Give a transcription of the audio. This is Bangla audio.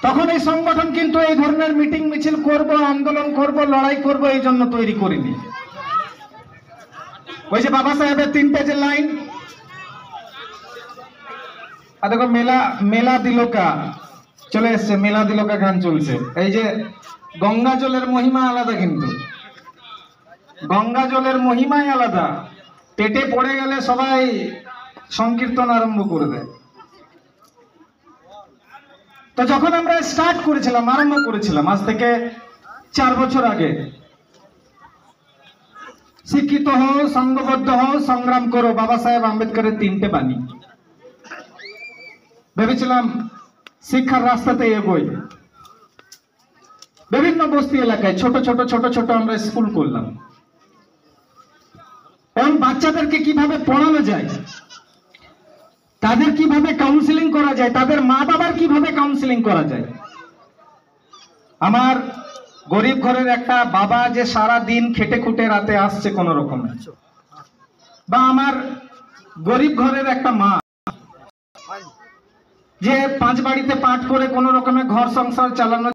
তখন এই সংগঠন কিন্তু এই ধরনের মিটিং মিছিল করব, আন্দোলন করব, লড়াই করব এই জন্য তৈরি করিনি। ওই যে বাবা সাহেবের 3 পেজের লাইন, আর দেখো মেলা মেলা দিলকা চলে এসছে, মেলা দিলকা গান চলছে। এই যে গঙ্গা জলের মহিমা আলাদা, কিন্তু গঙ্গা জলের মহিমাই আলাদা। পেটে পড়ে গেলে সবাই সংকীর্তন আরম্ভ করে দেয়। তো যখন আমরা স্টার্ট করেছিলাম, আরম্ভ করেছিলাম আজ থেকে 4 বছর আগে, শিক্ষিত হও, সংঘবদ্ধ হও, সংগ্রাম করো, বাবা সাহেব আম্বেদকরের 3টে বাণী। ভেবেছিলাম শিক্ষার রাস্তাতে এগোই। বিভিন্ন বস্তি এলাকায় ছোট ছোট ছোট ছোট আমরা স্কুল করলাম, এবং বাচ্চাদেরকে কিভাবে পড়ানো যায়, তাদের কিভাবে কাউন্সিলিং করা যায়, তাদের মা বাবার কিভাবে কাউন্সিলিং করা যায়। আমার গরিব ঘরের একটা বাবা যে সারা দিন খেটে খুটে রাতে আসছে কোন রকমে, বা আমার গরিব ঘরের একটা মা যে 5 বাড়িতে পাঠ করে কোন রকমে ঘর সংসার চালানো